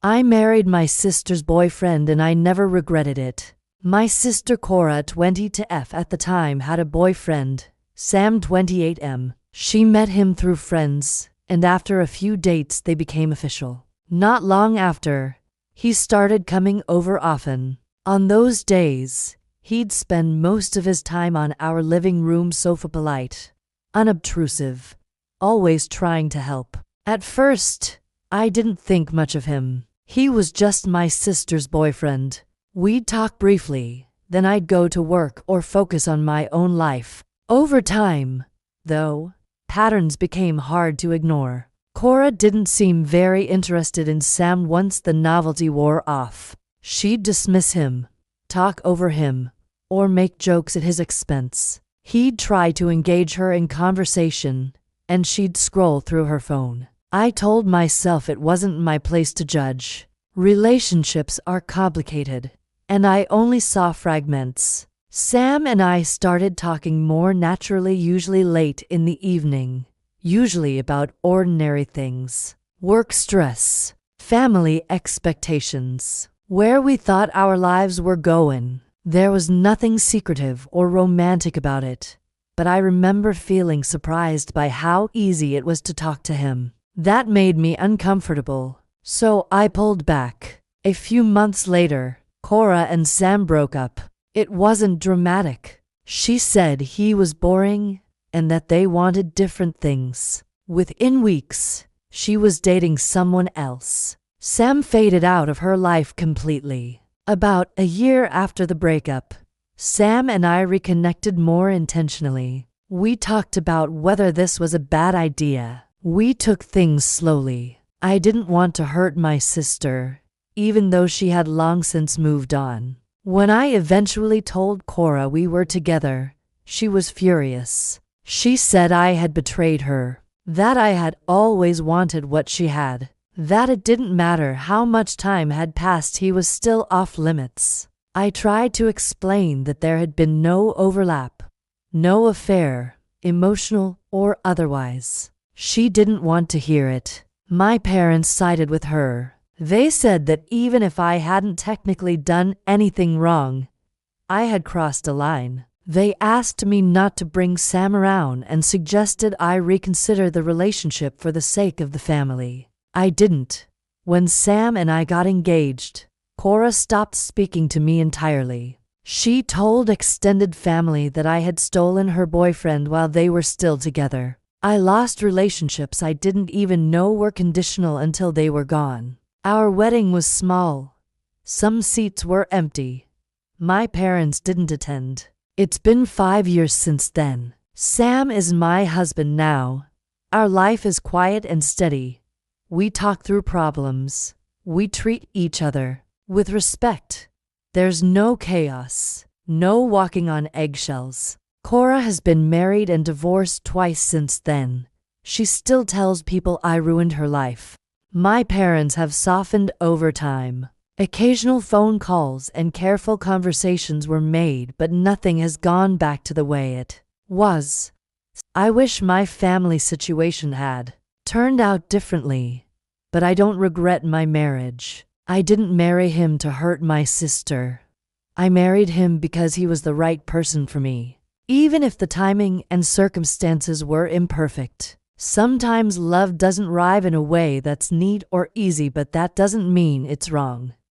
I married my sister's boyfriend and I never regretted it. My sister Cora, 20F at the time, had a boyfriend, Sam, 28M. She met him through friends, and after a few dates they became official. Not long after, he started coming over often. On those days, he'd spend most of his time on our living room sofa, polite, unobtrusive, always trying to help. At first, I didn't think much of him. He was just my sister's boyfriend. We'd talk briefly, then I'd go to work or focus on my own life. Over time, though, patterns became hard to ignore. Cora didn't seem very interested in Sam once the novelty wore off. She'd dismiss him, talk over him, or make jokes at his expense. He'd try to engage her in conversation, and she'd scroll through her phone. I told myself it wasn't my place to judge. Relationships are complicated, and I only saw fragments. Sam and I started talking more naturally, usually late in the evening, usually about ordinary things, work stress, family expectations, where we thought our lives were going. There was nothing secretive or romantic about it, but I remember feeling surprised by how easy it was to talk to him. That made me uncomfortable, so I pulled back. A few months later, Cora and Sam broke up. It wasn't dramatic. She said he was boring and that they wanted different things. Within weeks, she was dating someone else. Sam faded out of her life completely. About a year after the breakup, Sam and I reconnected more intentionally. We talked about whether this was a bad idea. We took things slowly. I didn't want to hurt my sister, even though she had long since moved on. When I eventually told Cora we were together, she was furious. She said I had betrayed her, that I had always wanted what she had, that it didn't matter how much time had passed, he was still off limits. I tried to explain that there had been no overlap, no affair, emotional or otherwise. She didn't want to hear it. My parents sided with her. They said that even if I hadn't technically done anything wrong, I had crossed a line. They asked me not to bring Sam around and suggested I reconsider the relationship for the sake of the family. I didn't. When Sam and I got engaged, Cora stopped speaking to me entirely. She told extended family that I had stolen her boyfriend while they were still together. I lost relationships I didn't even know were conditional until they were gone. Our wedding was small. Some seats were empty. My parents didn't attend. It's been 5 years since then. Sam is my husband now. Our life is quiet and steady. We talk through problems. We treat each other with respect. There's no chaos, no walking on eggshells. Cora has been married and divorced twice since then. She still tells people I ruined her life. My parents have softened over time. Occasional phone calls and careful conversations were made, but nothing has gone back to the way it was. I wish my family situation had turned out differently, but I don't regret my marriage. I didn't marry him to hurt my sister. I married him because he was the right person for me, even if the timing and circumstances were imperfect. Sometimes love doesn't arrive in a way that's neat or easy, but that doesn't mean it's wrong.